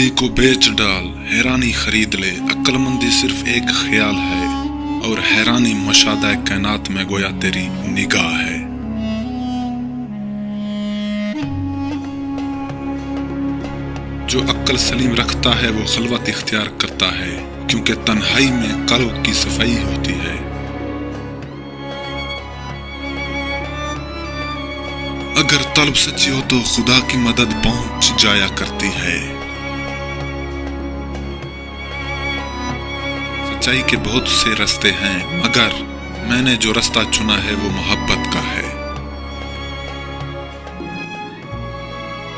अक्लमंदी को बेच डाल, हैरानी खरीद ले। अक्लमंदी सिर्फ एक ख्याल है और हैरानी मशादा कायनात में गोया तेरी निगाह है। जो अक्ल सलीम रखता है वो खलवत इख्तियार करता है, क्योंकि तन्हाई में कल्ब की सफाई होती है। अगर तलब सच्ची हो तो खुदा की मदद पहुंच जाया करती है। सच्चाई के बहुत से रास्ते हैं, मगर मैंने जो रास्ता चुना है वो मोहब्बत का है।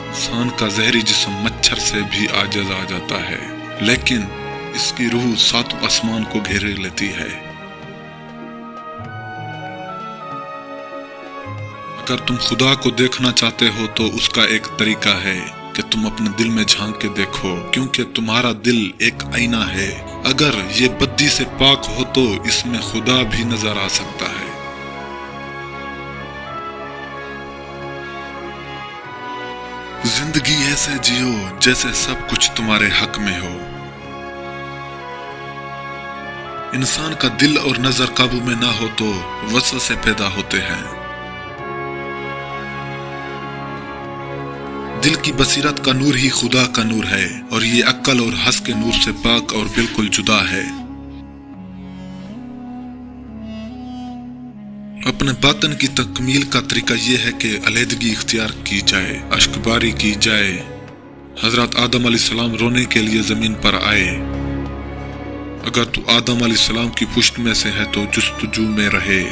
इंसान का जहरी जिस्म मच्छर से भी आजिज आ जाता है, लेकिन इसकी रूह सातों आसमान को घेरे लेती है। अगर तुम खुदा को देखना चाहते हो तो उसका एक तरीका है कि तुम अपने दिल में झांक के देखो, क्योंकि तुम्हारा दिल एक आईना है। अगर ये बद्दी से पाक हो तो इसमें खुदा भी नजर आ सकता है। जिंदगी ऐसे जियो जैसे सब कुछ तुम्हारे हक में हो। इंसान का दिल और नजर काबू में ना हो तो वसवसे पैदा होते हैं। दिल की बसीरत का नूर ही खुदा का नूर है, और ये अक्ल और हंस के नूर से पाक और बिल्कुल जुदा है। अपने बातन की तकमील का तरीका यह है कि अलहदगी इख्तियार की जाए, अश्कबारी की जाए। हजरत आदम अलैहिस्सलाम रोने के लिए जमीन पर आए। अगर तू आदम अलैहिस्सलाम की पुश्त में से है तो जुस्तजू में रहे।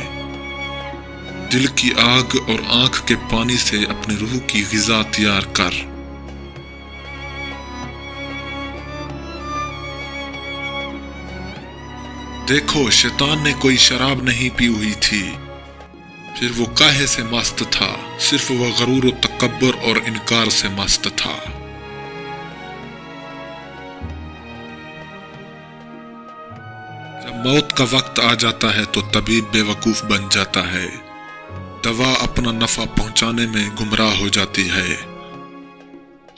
दिल की आग और आंख के पानी से अपनी रूह की ग़िज़ा तैयार कर। देखो, शैतान ने कोई शराब नहीं पी हुई थी, फिर वो काहे से मस्त था? सिर्फ वो गरूर और तकब्बुर और इनकार से मस्त था। जब मौत का वक्त आ जाता है तो तबीब बेवकूफ बन जाता है। दवा अपना नफा पहुंचाने में गुमराह हो जाती है।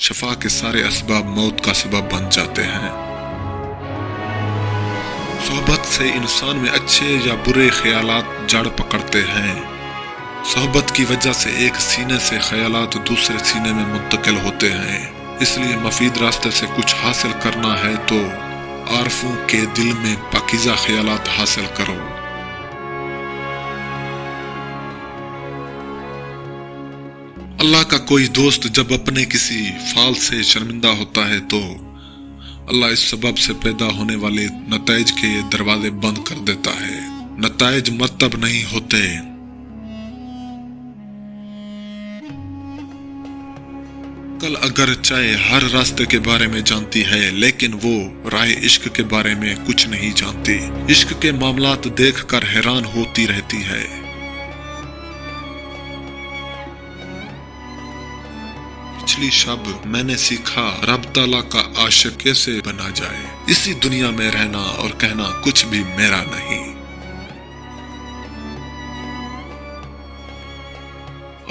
शफा के सारे असबाब मौत का सबब बन जाते हैं। सोहबत से इंसान में अच्छे या बुरे ख्यालात जड़ पकड़ते हैं। सोहबत की वजह से एक सीने से ख्यालात दूसरे सीने में मुंतकिल होते हैं। इसलिए मफीद रास्ते से कुछ हासिल करना है तो आरफों के दिल में पाकीज़ा ख्यालात हासिल करो। अल्लाह का कोई दोस्त जब अपने किसी फाल से शर्मिंदा होता है तो अल्लाह इस सबब से पैदा होने वाले नताइज के दरवाजे बंद कर देता है। नताइज मरतब नहीं होते। कल अगर चाहे हर रास्ते के बारे में जानती है, लेकिन वो राह इश्क के बारे में कुछ नहीं जानती। इश्क के मामलात देखकर हैरान होती रहती है। पिछली शब मैंने सीखा रब ताला का आशिक कैसे बना जाए। इसी दुनिया में रहना और कहना कुछ भी मेरा नहीं।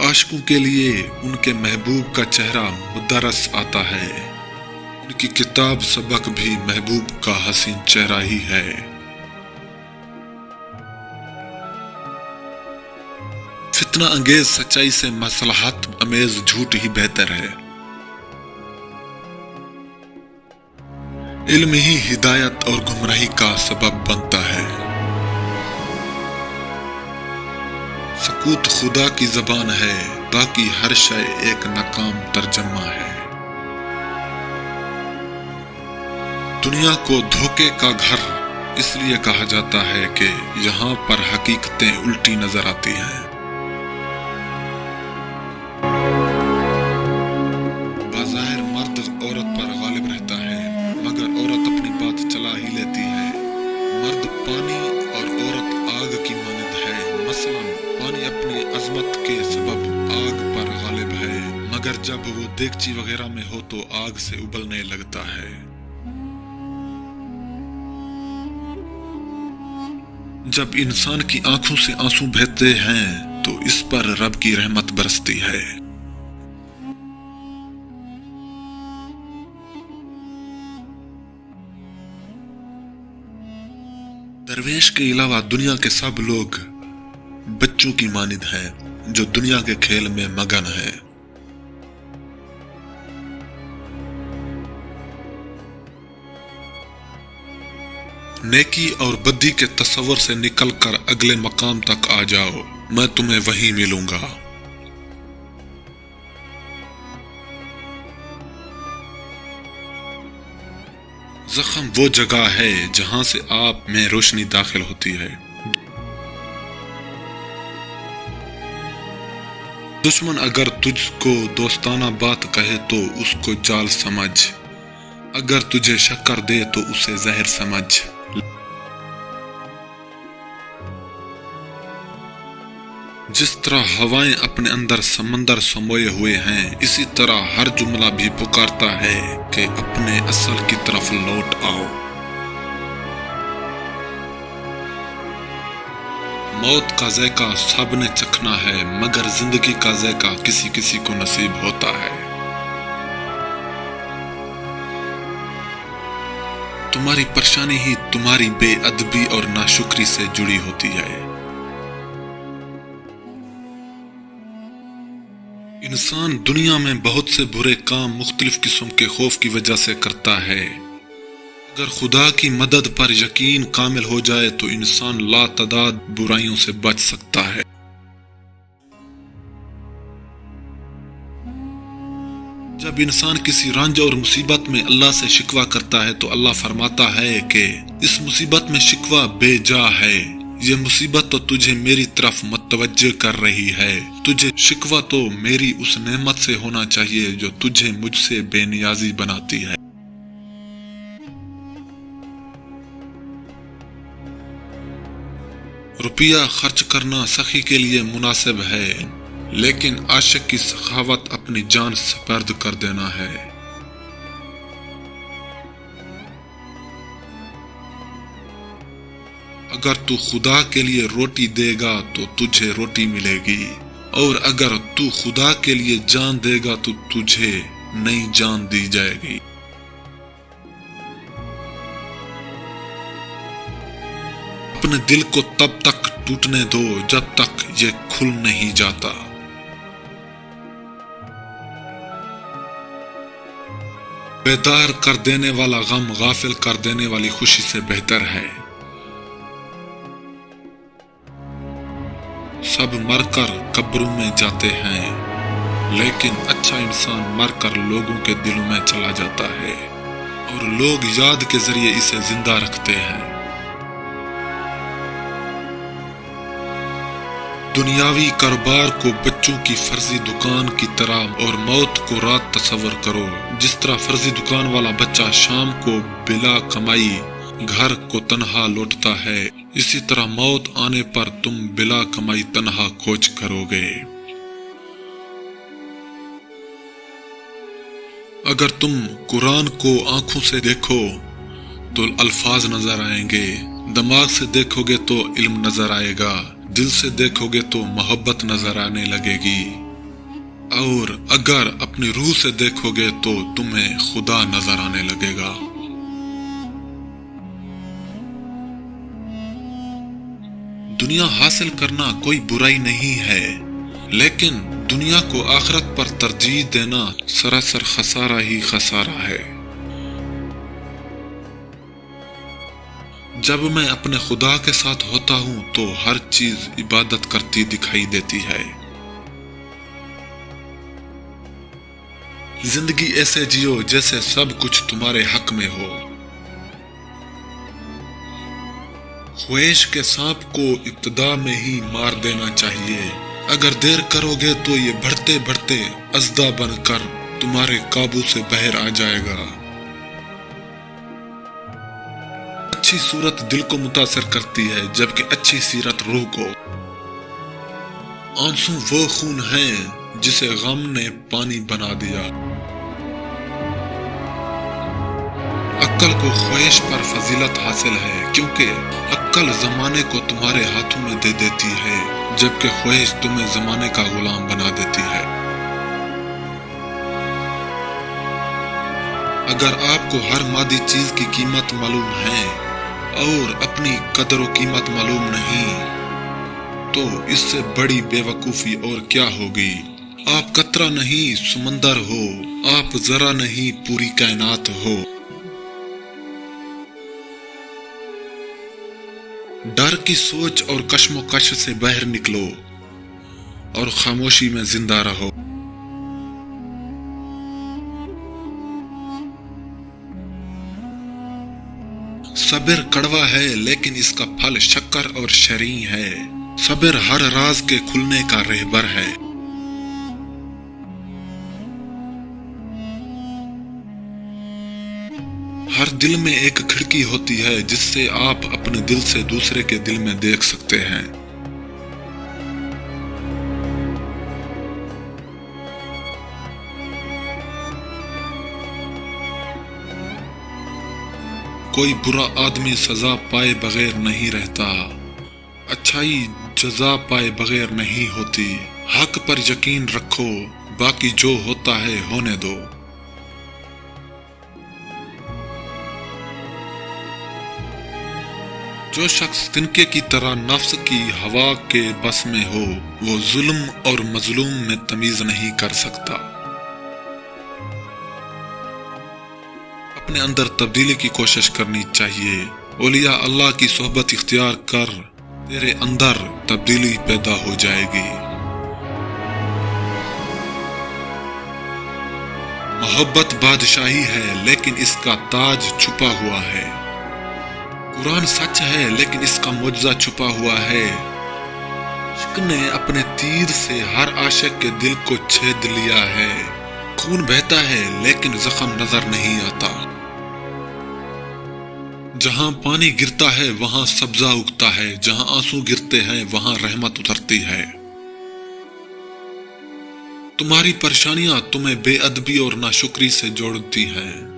आशिकों के लिए उनके महबूब का चेहरा मुदरस आता है। उनकी किताब सबक भी महबूब का हसीन चेहरा ही है। फितना अंगेज सच्चाई से मसलहत अमेज झूठ ही बेहतर है। इल्म ही हिदायत और गुमराही का सबब बनता है। सकूत खुदा की जबान है, बाकी हर शय एक नाकाम तर्जमा है। दुनिया को धोखे का घर इसलिए कहा जाता है कि यहाँ पर हकीकतें उल्टी नजर आती हैं। मगर जब वो देगची वगैरह में हो तो आग से उबलने लगता है। जब इंसान की आंखों से आंसू बहते हैं तो इस पर रब की रहमत बरसती है। दरवेश के अलावा दुनिया के सब लोग बच्चों की मानिंद हैं जो दुनिया के खेल में मगन हैं। नेकी और बद्दी के तस्वर से निकलकर अगले मकाम तक आ जाओ, मैं तुम्हें वहीं मिलूंगा। जख्म वो जगह है जहां से आप में रोशनी दाखिल होती है। दुश्मन अगर तुझको दोस्ताना बात कहे तो उसको जाल समझ, अगर तुझे शक्कर दे तो उसे जहर समझ। जिस तरह हवाएं अपने अंदर समंदर समोए हुए हैं, इसी तरह हर जुमला भी पुकारता है कि अपने असल की तरफ लौट आओ। मौत का ज़ायका सबने चखना है, मगर जिंदगी का ज़ायका किसी किसी को नसीब होता है। तुम्हारी परेशानी ही तुम्हारी बेअदबी और नाशुक्री से जुड़ी होती है। इंसान दुनिया में बहुत से बुरे काम मुख्तलिफ किस्म के खौफ की वजह से करता है। अगर खुदा की मदद पर यकीन कामिल हो जाए तो इंसान लातादाद बुराइयों से बच सकता है। जब इंसान किसी रंज और मुसीबत में अल्लाह से शिकवा करता है तो अल्लाह फरमाता है कि इस मुसीबत में शिकवा बेजा है, ये मुसीबत तो तुझे मेरी तरफ मुतवज्जे कर रही है। तुझे शिकवा तो मेरी उस नेमत से होना चाहिए जो तुझे मुझसे बेनियाजी बनाती है। रुपया खर्च करना सखी के लिए मुनासिब है, लेकिन आशिक की सखावत अपनी जान सपर्द कर देना है। अगर तू खुदा के लिए रोटी देगा तो तुझे रोटी मिलेगी, और अगर तू खुदा के लिए जान देगा तो तुझे नई जान दी जाएगी। अपने दिल को तब तक टूटने दो जब तक ये खुल नहीं जाता। बेदार कर देने वाला गम गाफिल कर देने वाली खुशी से बेहतर है। सब मरकर कब्रों में जाते हैं, लेकिन अच्छा इंसान मरकर लोगों के दिलों में चला जाता है और लोग याद के जरिए इसे जिंदा रखते हैं। दुनियावी कारोबार को बच्चों की फर्जी दुकान की तरह और मौत को रात तस्वर करो। जिस तरह फर्जी दुकान वाला बच्चा शाम को बिला कमाई घर को तन्हा लौटता है, इसी तरह मौत आने पर तुम बिला कमाई तन्हा खोज करोगे। अगर तुम कुरान को आंखों से देखो तो अल्फाज नजर आएंगे, दिमाग से देखोगे तो इल्म नजर आएगा, दिल से देखोगे तो मोहब्बत नजर आने लगेगी, और अगर अपनी रूह से देखोगे तो तुम्हें खुदा नजर आने लगेगा। दुनिया हासिल करना कोई बुराई नहीं है, लेकिन दुनिया को आखिरत पर तरजीह देना सरासर खसारा ही खसारा है। जब मैं अपने खुदा के साथ होता हूं तो हर चीज इबादत करती दिखाई देती है। जिंदगी ऐसे जियो जैसे सब कुछ तुम्हारे हक में हो। ख्वाहिश के सांप को इब्तिदा में ही मार देना चाहिए। अगर देर करोगे तो ये बढ़ते बढ़ते अज़दा बनकर तुम्हारे काबू से बाहर आ जाएगा। अच्छी सूरत दिल को मुतासर करती है, जबकि अच्छी सीरत रूह को। आंसू वो खून है जिसे गम ने पानी बना दिया। अक्ल को ख्वाहिश पर फजीलत हासिल है, क्योंकि अक्ल जमाने को तुम्हारे हाथों में दे देती है, जबकि ख्वाहिश तुम्हें जमाने का गुलाम बना देती है। अगर आपको हर मादी चीज की कीमत मालूम है اور اپنی قدر و قیمت معلوم نہیں تو اس سے بڑی بیوقوفی اور کیا ہوگی۔ آپ قطرہ نہیں سمندر ہو، آپ ذرا نہیں پوری کائنات ہو۔ ڈر کی سوچ اور کشم و کش سے باہر نکلو اور خاموشی میں زندہ رہو۔ صبر کڑوا ہے لیکن اس کا پھل شکر اور شیریں ہے۔ صبر ہر راز کے کھلنے کا رہبر ہے۔ ہر دل میں ایک کھڑکی ہوتی ہے جس سے آپ اپنے دل سے دوسرے کے دل میں دیکھ سکتے ہیں۔ کوئی برا آدمی سزا پائے بغیر نہیں رہتا، اچھائی جزا پائے بغیر نہیں ہوتی۔ حق پر یقین رکھو، باقی جو ہوتا ہے ہونے دو۔ جو شخص تنکے کی طرح نفس کی ہوا کے بس میں ہو وہ ظلم اور مظلوم میں تمیز نہیں کر سکتا۔ اپنے اندر تبدیلی کی کوشش کرنی چاہیے۔ اولیاء اللہ کی صحبت اختیار کر، تیرے اندر تبدیلی پیدا ہو جائے گی۔ محبت بادشاہی ہے لیکن اس کا تاج چھپا ہوا ہے۔ قرآن سچ ہے لیکن اس کا معجزہ چھپا ہوا ہے۔ عشق نے اپنے تیر سے ہر عاشق کے دل کو چھید لیا ہے۔ خون بہتا ہے لیکن زخم نظر نہیں آتا۔ جہاں پانی گرتا ہے وہاں سبزہ اگتا ہے، جہاں آنسو گرتے ہیں وہاں رحمت اترتی ہے۔ تمہاری پریشانیاں تمہیں بے ادبی اور ناشکری سے جوڑتی ہیں۔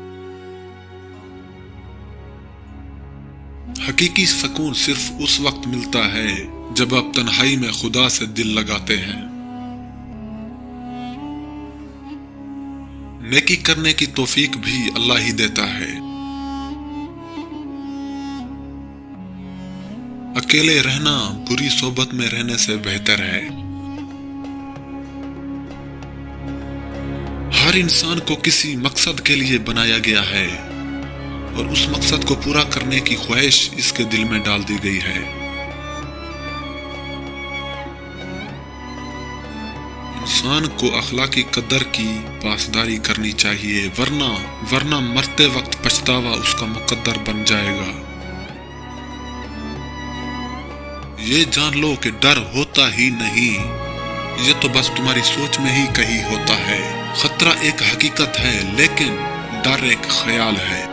حقیقی سکون صرف اس وقت ملتا ہے جب آپ تنہائی میں خدا سے دل لگاتے ہیں۔ نیکی کرنے کی توفیق بھی اللہ ہی دیتا ہے۔ اکیلے رہنا بری صحبت میں رہنے سے بہتر ہے۔ ہر انسان کو کسی مقصد کے لیے بنایا گیا ہے اور اس مقصد کو پورا کرنے کی خواہش اس کے دل میں ڈال دی گئی ہے۔ انسان کو اخلاقی قدر کی پاسداری کرنی چاہیے، ورنہ مرتے وقت پچھتاوا اس کا مقدر بن جائے گا۔ یہ جان لو کہ ڈر ہوتا ہی نہیں، یہ تو بس تمہاری سوچ میں ہی کہیں ہوتا ہے۔ خطرہ ایک حقیقت ہے لیکن ڈر ایک خیال ہے۔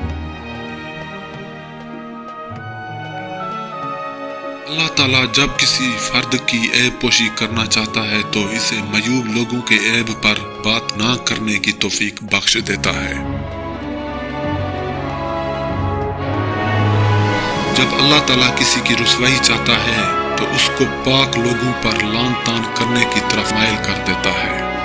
اللہ تعالیٰ جب کسی فرد کی عیب پوشی کرنا چاہتا ہے تو اسے معیوب لوگوں کے عیب پر بات نہ کرنے کی توفیق بخش دیتا ہے۔ جب اللہ تعالیٰ کسی کی رسوائی چاہتا ہے تو اس کو پاک لوگوں پر لعن طعن کرنے کی طرف مائل کر دیتا ہے۔